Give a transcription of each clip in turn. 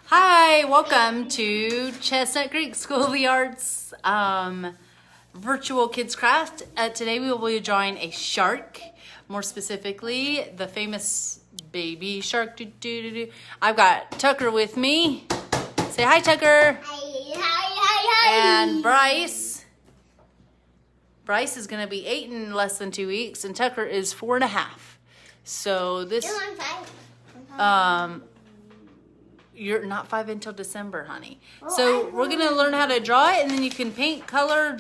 Hi, welcome to Chestnut Creek School of the Arts virtual kids craft. Today we will be drawing a shark, more specifically the famous baby shark. I've got Tucker with me. Say hi, Tucker. Hi. And Bryce. Bryce is going to be 8 in less than 2 weeks, and Tucker is 4.5. So this, you're not 5 until December, honey. So we're going to learn how to draw it, and then you can paint, color,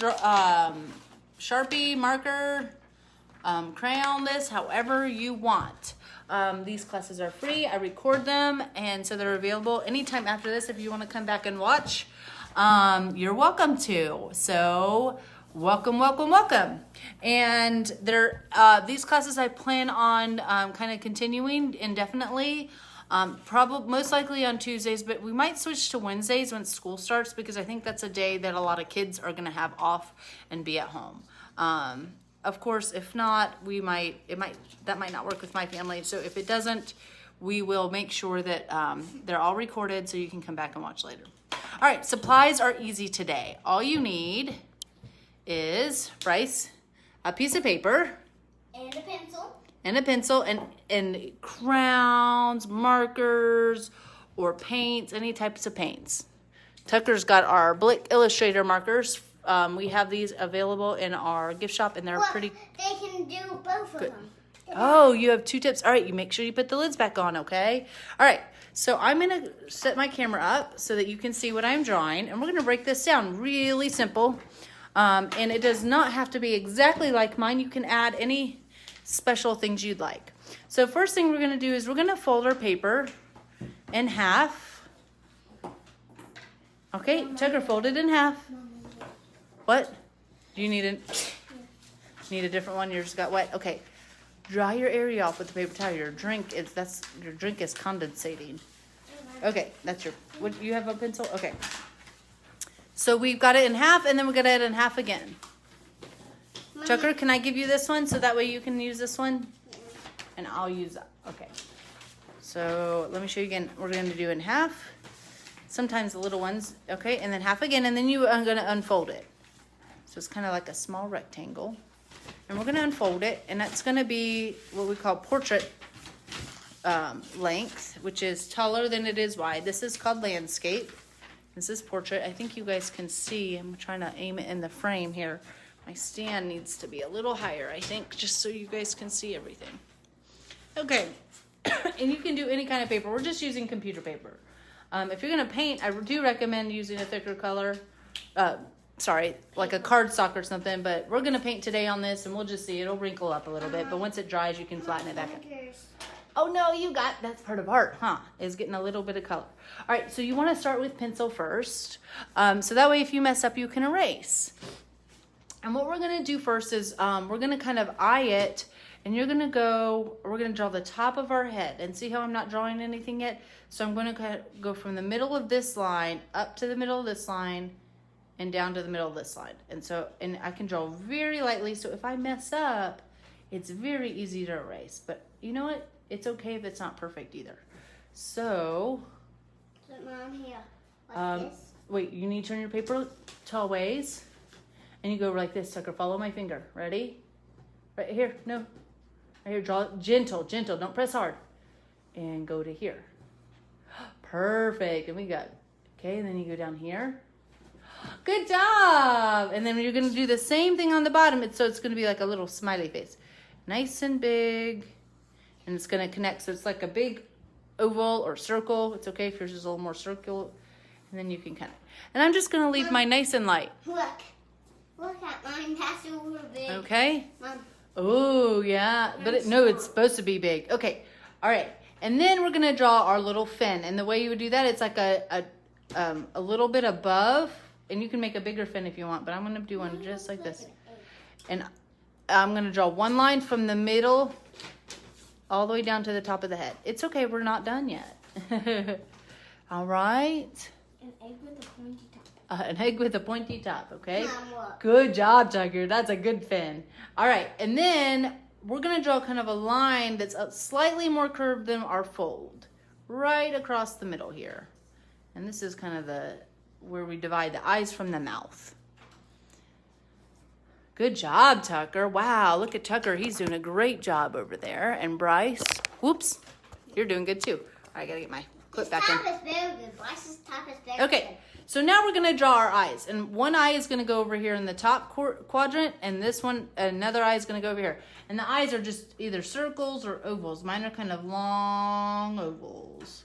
Sharpie, marker, crayon this, however you want. These classes are free. I record them, and so they're available anytime after this. If you want to come back and watch, you're welcome to. So welcome. And these classes I plan on kind of continuing indefinitely. Probably most likely on Tuesdays, but we might switch to Wednesdays when school starts, because I think that's a day that a lot of kids are going to have off and be at home. Of course, if not, that might not work with my family. So if it doesn't, we will make sure that they're all recorded so you can come back and watch later. All right, supplies are easy today. All you need is, Bryce, a piece of paper And a pencil. And crowns, markers, or paints, any types of paints. Tucker's got our Blick Illustrator markers. We have these available in our gift shop, and they're pretty. They can do both of them. Oh, you have 2 tips. All right, you make sure you put the lids back on, okay? All right, so I'm going to set my camera up so that you can see what I'm drawing, and we're going to break this down really simple. And it does not have to be exactly like mine. You can add any special things you'd like. So first thing we're going to do is we're going to fold our paper in half. Okay, Tucker, fold it in half. What? Do you need a different one? Yours got wet. Okay. Dry your area off with the paper towel. Your drink is condensating. Okay, that's what you have a pencil? Okay. So we've got it in half, and then we're gonna add it in half again. Tucker, can I give you this one so that way you can use this one? And I'll use that. Okay. So let me show you again. We're going to do in half. Sometimes the little ones. Okay, and then half again, and then you are going to unfold it. So it's kind of like a small rectangle. And we're going to unfold it, and that's going to be what we call portrait length, which is taller than it is wide. This is called landscape. This is portrait. I think you guys can see. I'm trying to aim it in the frame here. My stand needs to be a little higher, I think, just so you guys can see everything. Okay, and you can do any kind of paper. We're just using computer paper. If you're going to paint, I do recommend using a thicker color. Like a cardstock or something, but we're going to paint today on this, and we'll just see. It'll wrinkle up a little bit, but once it dries, you can flatten it back up. Oh, no, that's part of art, huh? Is getting a little bit of color. All right, so you want to start with pencil first. So that way, if you mess up, you can erase. And what we're going to do first is we're going to kind of eye it, and we're going to draw the top of our head. And see how I'm not drawing anything yet? So I'm going to go from the middle of this line up to the middle of this line and down to the middle of this line. And I can draw very lightly, so if I mess up, it's very easy to erase. But you know what? It's okay if it's not perfect either. So, put mine here, like this. Wait, you need to turn your paper tall ways. And you go like this, Tucker. Follow my finger. Ready? Right here. No. Right here. Draw gentle. Don't press hard. And go to here. Perfect. And we got, okay, and then you go down here. Good job. And then you're going to do the same thing on the bottom. So it's going to be like a little smiley face. Nice and big. And it's going to connect. So it's like a big oval or circle. It's okay if yours is a little more circular. And then you can connect. And I'm just going to leave mine nice and light. Look at mine. That's over big. Okay. Mom. Oh, yeah. But it's supposed to be big. Okay. All right. And then we're going to draw our little fin. And the way you would do that, it's like a little bit above. And you can make a bigger fin if you want. But I'm going to do one just like this. And I'm going to draw one line from the middle all the way down to the top of the head. It's okay. We're not done yet. All right. An egg with a pointy top. An egg with a pointy top, okay? Mom, look. Good job, Tucker. That's a good fin. All right, and then we're going to draw kind of a line that's slightly more curved than our fold. right across the middle here. And this is kind of where we divide the eyes from the mouth. Good job, Tucker. Wow, look at Tucker. He's doing a great job over there. And Bryce, whoops, you're doing good too. All right, I gotta get my clip back in. His top is very good. Bryce's top is very Okay, so now we're gonna draw our eyes. And one eye is gonna go over here in the top quadrant, and this one, another eye is gonna go over here. And the eyes are just either circles or ovals. Mine are kind of long ovals.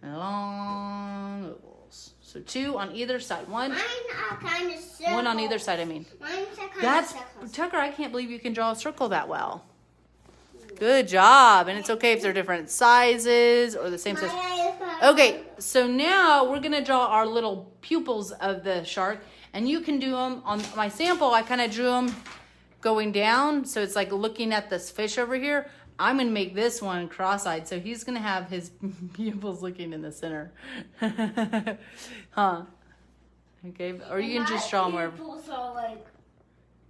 Long ovals. So 2 on either side. Mine are kind of circles. 1 on either side, I mean. Mine's are kind That's, of circles. Tucker, I can't believe you can draw a circle that well. Good job. And it's okay if they're different sizes or the same size. Okay, so now we're going to draw our little pupils of the shark. And you can do them on my sample. I kind of drew them going down. So it's like looking at this fish over here. I'm going to make this one cross-eyed. So he's going to have his pupils looking in the center. Huh? Okay, or you can just draw them wherever. Pupils are like,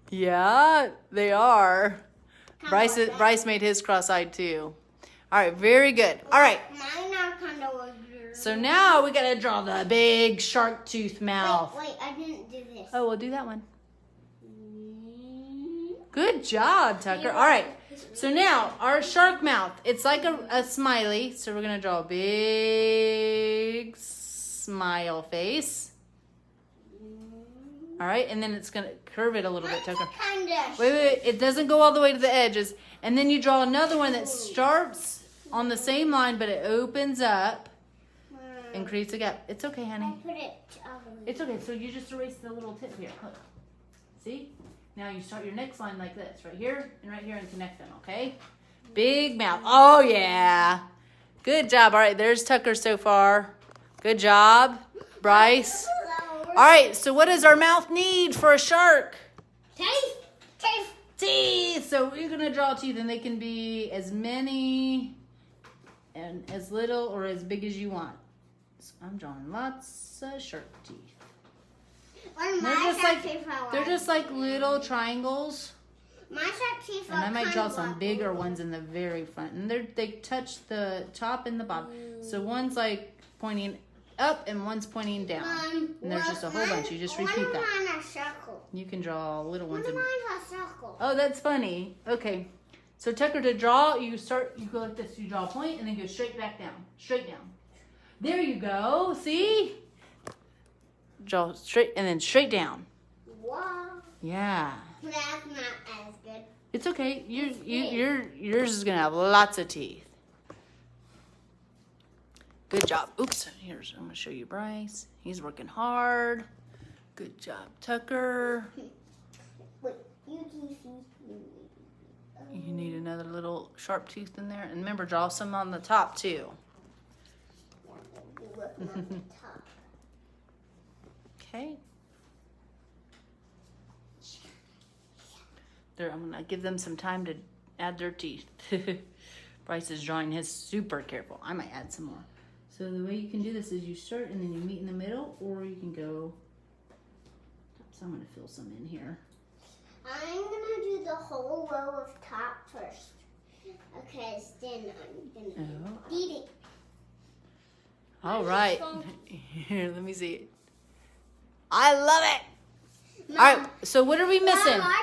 Yeah, they are. Bryce made his cross-eyed too. All right, very good. All right, mine are kind of like. so now we got to draw the big shark tooth mouth. Wait, I didn't do this. Oh, we'll do that one. Good job, Tucker. All right, so now our shark mouth. It's like a smiley. So we're going to draw a big smile face. All right, and then it's going to curve it a little bit, Tucker. Kind of. Wait. It doesn't go all the way to the edges. And then you draw another one that starts on the same line, but it opens up and creates a gap. It's okay, honey. I put it over. It's okay. So you just erase the little tip here. Look. See? Now you start your next line like this. Right here and connect them, okay? Big mouth. Oh, yeah. Good job. All right, there's Tucker so far. Good job, Bryce. All right, so what does our mouth need for a shark? Teeth. Teeth. So we're going to draw teeth, and they can be as many and as little or as big as you want. So I'm drawing lots of shark teeth. They're just like little triangles. My shark teeth And I might draw some bigger ones in the very front. And they touch the top and the bottom. So one's like pointing up and one's pointing down. And there's just a whole bunch. You just repeat that. Mine are circle. You can draw little ones. Mine are circle. Oh, that's funny. Okay. So Tucker, to draw, you go like this. You draw a point and then go straight back down. Straight down. There you go. See? Draw straight and then straight down. Wow. Yeah. That's not as good. It's okay. Yours is gonna have lots of teeth. Good job. Oops. I'm gonna show you Bryce. He's working hard. Good job, Tucker. Wait, you need another little sharp tooth in there, and remember, draw some on the top too. Okay. I'm gonna give them some time to add their teeth. Bryce is drawing his super careful. I might add some more. So the way you can do this is you start and then you meet in the middle, or you can go. So I'm gonna fill some in here. I'm gonna do the whole row of top first. Okay, then I'm gonna eat it. All right. Here, let me see it. I love it. Mom, all right, so what are we missing? Mom,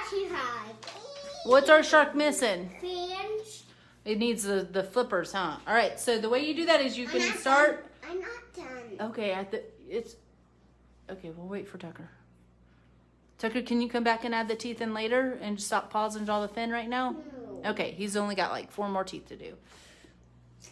what's our shark missing? Fins. It needs the flippers, huh? All right, so the way you do that is you can start. I'm not done. Okay, okay, we'll wait for Tucker. Tucker, can you come back and add the teeth in later and stop, pause, and draw the fin right now? No. Okay, he's only got like 4 more teeth to do.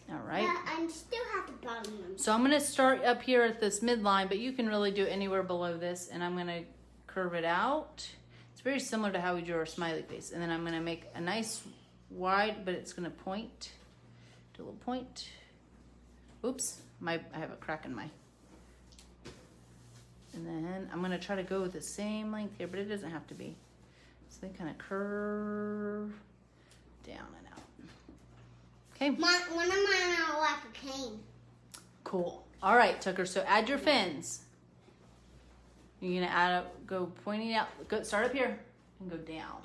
All right. I still have to bottom them. So I'm going to start up here at this midline, but you can really do it anywhere below this, and I'm going to curve it out. It's very similar to how we drew our smiley face. And then I'm going to make a nice wide, but it's going to point. Do a little point. Oops, I have a crack in my. And then I'm going to try to go with the same length here, but it doesn't have to be. So they kind of curve down and out. Okay. One of mine are like a cane. Cool. All right, Tucker. So add your fins. You're gonna go pointing out. Start up here and go down.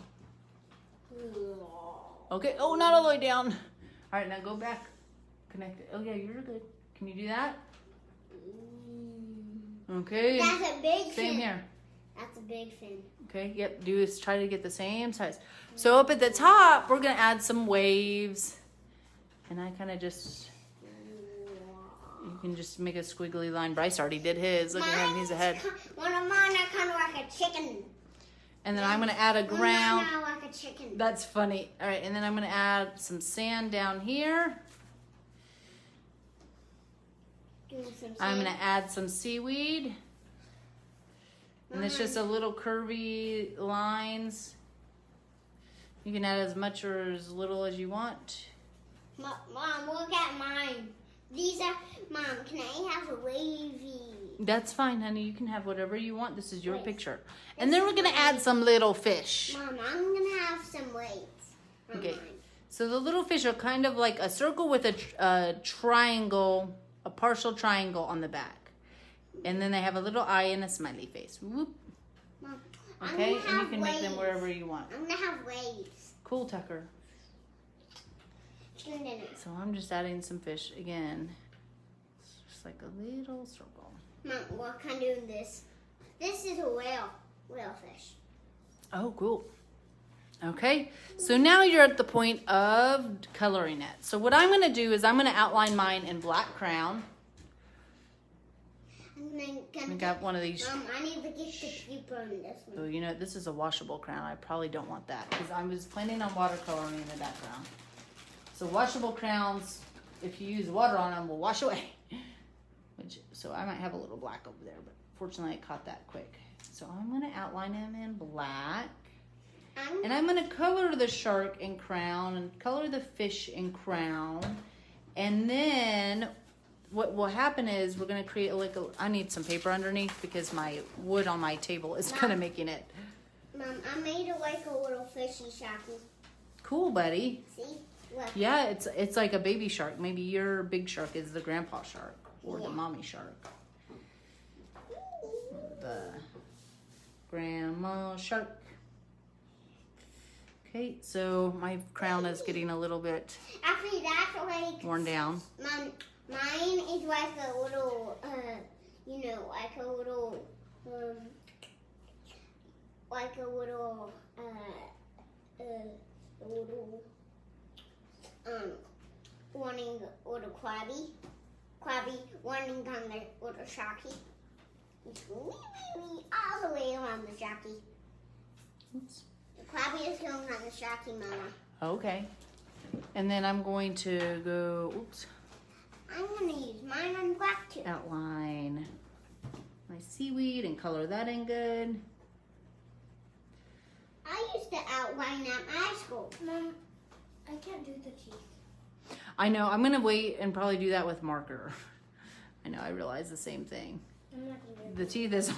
Okay. Oh, not all the way down. All right, now go back. Connect it. Oh yeah, you're good. Can you do that? Okay. That's a big fin. Same here. That's a big fin. Okay, yep, do is try to get the same size. So up at the top, we're gonna add some waves. And I kind of just, you can just make a squiggly line. Bryce already did his. Look at him, he's ahead. One of mine are kind of like a chicken. And then I'm gonna add a ground. One like a chicken. That's funny. All right, and then I'm gonna add some sand down here. I'm gonna add some seaweed. And it's just a little curvy lines. You can add as much or as little as you want. Mom, look at mine. These are, Mom, can I have a wavy? That's fine, honey. You can have whatever you want. This is your picture. And then we're going to add some little fish. Mom, I'm going to have some waves. Okay. So the little fish are kind of like a circle with a triangle, a partial triangle on the back. And then they have a little eye and a smiley face. Whoop. Mom, okay, and you can make them wherever you want. I'm going to have waves. Cool, Tucker. So I'm just adding some fish again. It's just like a little circle. Mom, what can I do in this? This is a whale fish. Oh, cool. Okay, so now you're at the point of coloring it. So what I'm going to do is I'm going to outline mine in black crown. I got one of these. I need to get the paper on this one. Oh, you know, this is a washable crown. I probably don't want that because I was planning on watercoloring in the background. So washable crowns, if you use water on them, will wash away. So I might have a little black over there, but fortunately I caught that quick. So I'm going to outline them in black. And I'm going to color the shark in crown and color the fish in crown. And then what will happen is we're going to create I need some paper underneath because my wood on my table is kind of making it. Mom, I made it like a little fishy sharky. Cool, buddy. See? Look. Yeah, it's like a baby shark. Maybe your big shark is the grandpa shark or the mommy shark. The grandma shark. Okay, so my crown is getting a little bit Actually, that's like worn down. Mine is like a little, like a little, wanting a little crabby, wanting on the little sharky. It's all the way around the sharky. Oops. The crabby is going on the sharky, Mama. Okay. And then I'm going to go, oops. I'm going to use mine on black too. Outline my seaweed and color that in good. I used to outline at my school. Mom, I can't do the teeth. I know, I'm going to wait and probably do that with marker. I know, I realize the same thing. I'm not gonna do The teeth is,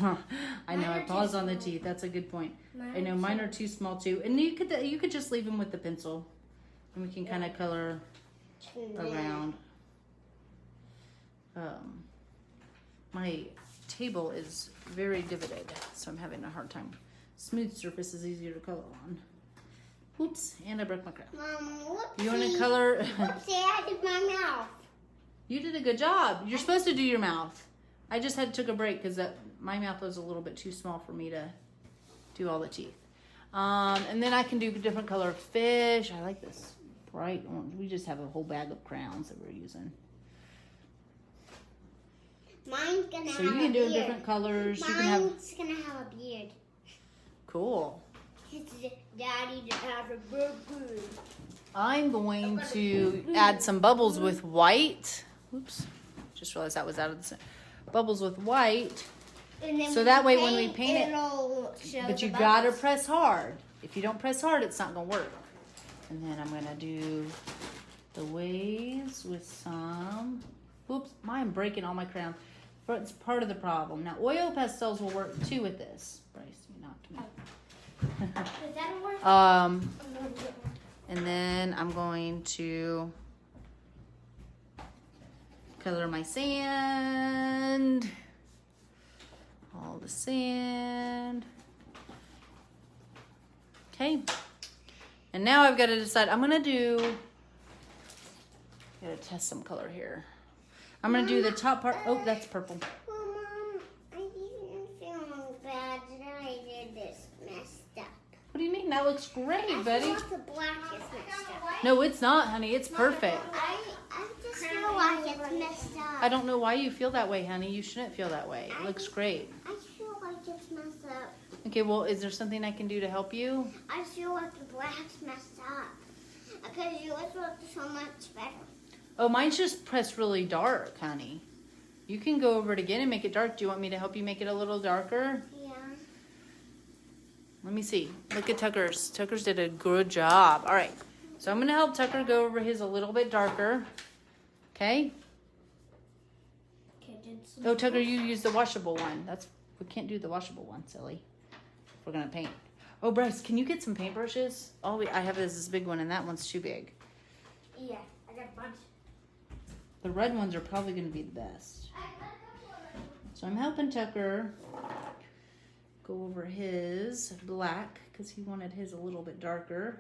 I know, I paused on the teeth. That's a good point. I know, mine are too small too. And you could just leave them with the pencil. And we can kind of color around. My table is very divoted, so I'm having a hard time. Smooth surface is easier to color on. Oops, and I broke my crown. Mom, whoopsie. You want to color? Whoopsie, I did my mouth. You did a good job. You're supposed to do your mouth. I just took a break because my mouth was a little bit too small for me to do all the teeth. And then I can do different color fish. I like this bright orange. We just have a whole bag of crowns that we're using. Mine's gonna So have you can a do beard. different colors. Mine's gonna have a beard. Cool. It's daddy to have a beard. I'm going to add some bubbles with white. Oops. Just realized that was out of the center. Bubbles with white. And then So that way when we paint it, it'll show but the you bubbles. gotta press hard. If you don't press hard, it's not gonna work. And then I'm gonna do the waves with some, oops, I'm breaking all my crowns. But it's part of the problem. Now oil pastels will work too with this. Bryce, you knocked me. Does that work? And then I'm going to color my sand. All the sand. Okay. And now I've got to decide, gotta test some color here. I'm going to do the top part. Oh, that's purple. Well, Mom, I didn't feel bad that I did this messed up. What do you mean? That looks great, I buddy. feel like the black is messed up. No, it's not, honey. It's perfect. I just feel like it's messed up. I don't know why you feel that way, honey. You shouldn't feel that way. It looks great. I feel like it's messed up. Okay, well, is there something I can do to help you? I feel like the black's messed up. Because yours looked so much better. Oh, mine's just pressed really dark, honey. You can go over it again and make it dark. Do you want me to help you make it a little darker? Yeah. Let me see. Look at Tucker's. Tucker's did a good job. All right. So I'm going to help Tucker go over his a little bit darker. Okay? Oh, Tucker, you use the washable one. We can't do the washable one, silly. We're going to paint. Oh, Bryce, can you get some paintbrushes? I have is this big one, and that one's too big. Yeah, I got a bunch. The red ones are probably going to be the best. So I'm helping Tucker go over his black because he wanted his a little bit darker.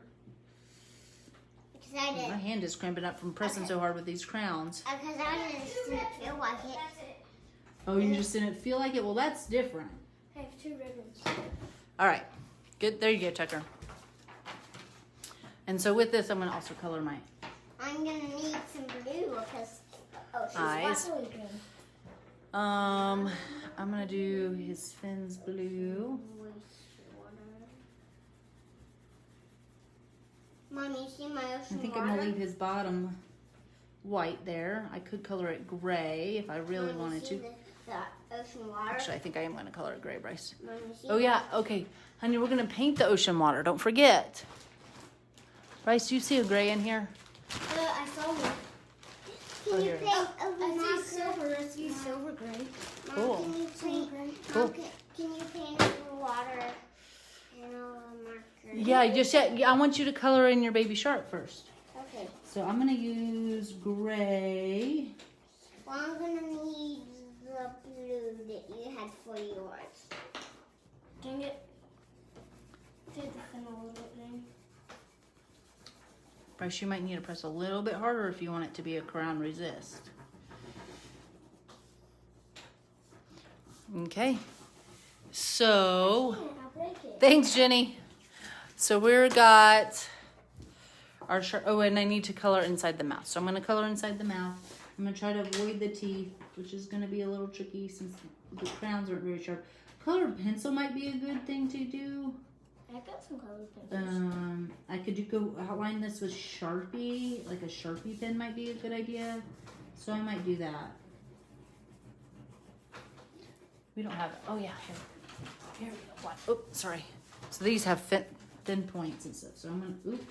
Excited. My hand is cramping up from pressing so hard with these crowns. Because I just didn't feel like it. Oh, you just didn't feel like it? Well, that's different. I have 2 ribbons. All right. Good. There you go, Tucker. And so with this, I'm going to also color mine. I'm going to need some blue because... Oh, she's Eyes. really green. I'm going to do his fins blue. Mom, you see my I ocean think I'm going to leave his bottom white there. I could color it gray if I really Mom, wanted to. The ocean water. Actually, I think I am going to color it gray, Bryce. Mom, you see Oh, yeah. Okay. Honey, we're going to paint the ocean water. Don't forget. Bryce, do you see a gray in here? I saw one. Oh, Can you here. paint I see silver. I see silver gray. Cool. Can you paint? Cool. Mom, can you paint over water and a marker? Yeah, I want you to color in your baby shark first. Okay. So I'm going to use gray. Well, I'm gonna need the blue that you had for yours. Dang it. Did the fin a little bit there. Bryce, you might need to press a little bit harder if you want it to be a crown resist. Okay. So, I'll break it. thanks, Jenny. So we've got our shark. Oh, and I need to color inside the mouth. So I'm going to color inside the mouth. I'm going to try to avoid the teeth, which is going to be a little tricky since the crowns aren't very sharp. Colored pencil might be a good thing to do. I got some colored pencils. I could go outline this with Sharpie, like a Sharpie pen might be a good idea. So I might do that. We don't have it. Oh yeah, here we go. Oh, sorry. So these have thin points and stuff. So I'm gonna. Oop.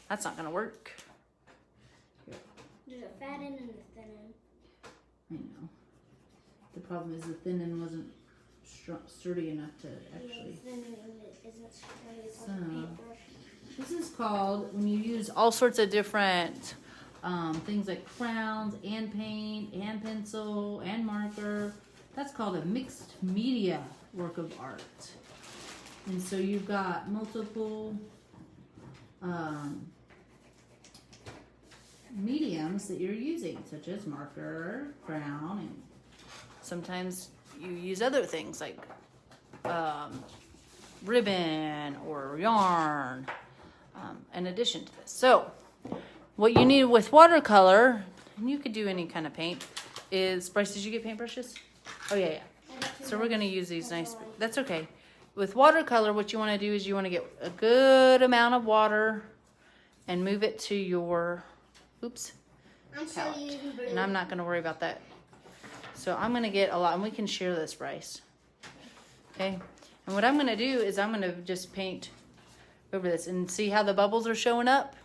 That's not gonna work. Here. There's a fat end and a thin end. I know. The problem is the thin end wasn't sturdy enough to actually. The thin end isn't sturdy. It's So, like a paintbrush. This is called when you use all sorts of different things like crowns and paint and pencil and marker. That's called a mixed media work of art. And so you've got multiple mediums that you're using, such as marker, crown, and sometimes you use other things like ribbon or yarn in addition to this. So what you need with watercolor, and you could do any kind of paint, is, Bryce, did you get paintbrushes? Oh yeah. So we're gonna use these nice, that's okay. With watercolor, what you wanna do is you wanna get a good amount of water and move it to your, oops, I'm so palette. using blue. And I'm not gonna worry about that. So I'm gonna get a lot, and we can share this, Bryce. Okay, and what I'm gonna do is I'm gonna just paint over this and see how the bubbles are showing up.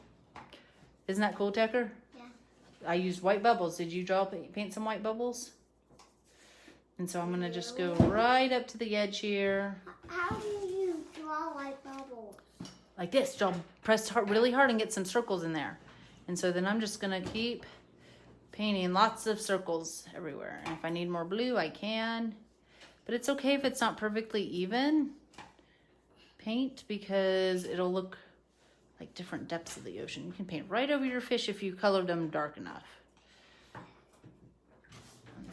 Isn't that cool, Tucker? Yeah. I used white bubbles. Did you paint some white bubbles? And so I'm gonna just go right up to the edge here, How do you draw white bubbles? like this. Press really hard and get some circles in there. And so then I'm just gonna keep painting lots of circles everywhere. And if I need more blue, I can. But it's okay if it's not perfectly even paint, because it'll look like different depths of the ocean. You can paint right over your fish if you colored them dark enough.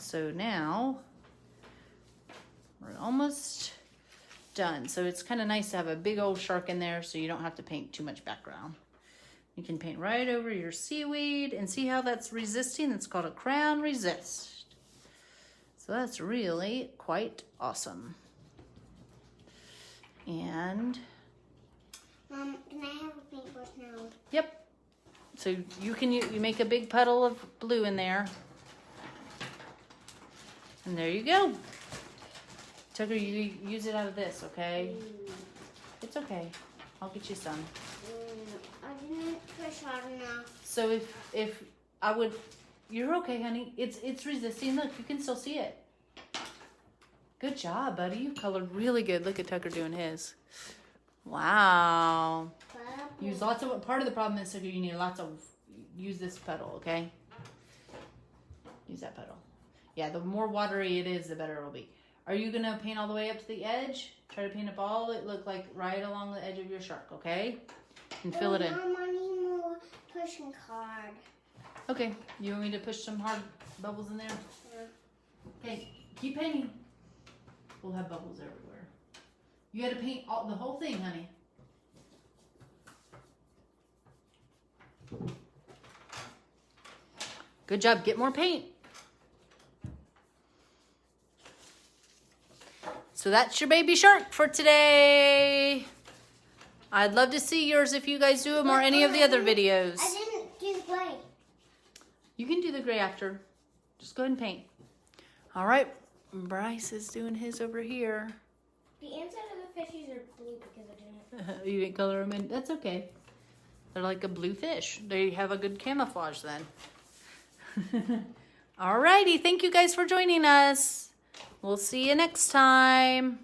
So now we're almost done. So it's kind of nice to have a big old shark in there so you don't have to paint too much background. You can paint right over your seaweed and see how that's resisting. It's called a crown resist. So that's really quite awesome. And Mom, can I have a paintbrush now? yep. So you make a big puddle of blue in there. And there you go. Tucker, you use it out of this, okay? It's okay. I'll get you some. I didn't push hard enough. So if I would, you're okay, honey. It's resisting. Look, you can still see it. Good job, buddy. You colored really good. Look at Tucker doing his. Wow. Use lots of, part of the problem is, Tucker, you need lots of, use this puddle, okay? Use that puddle. Yeah, the more watery it is, the better it'll be. Are you gonna paint all the way up to the edge? Try to paint up all it look like right along the edge of your shark, okay? And fill it in. Mom, I need more pushing card. Okay, you want me to push some hard bubbles in there? Okay, keep painting. We'll have bubbles everywhere. You had to paint the whole thing, honey. Good job. Get more paint. So that's your baby shark for today. I'd love to see yours if you guys do them or any of the other videos. I didn't do gray. You can do the gray after. Just go ahead and paint. All right. Bryce is doing his over here. The inside of the fishies are blue because I didn't. You didn't color them in. That's okay. They're like a blue fish. They have a good camouflage then. Alrighty. Thank you guys for joining us. We'll see you next time.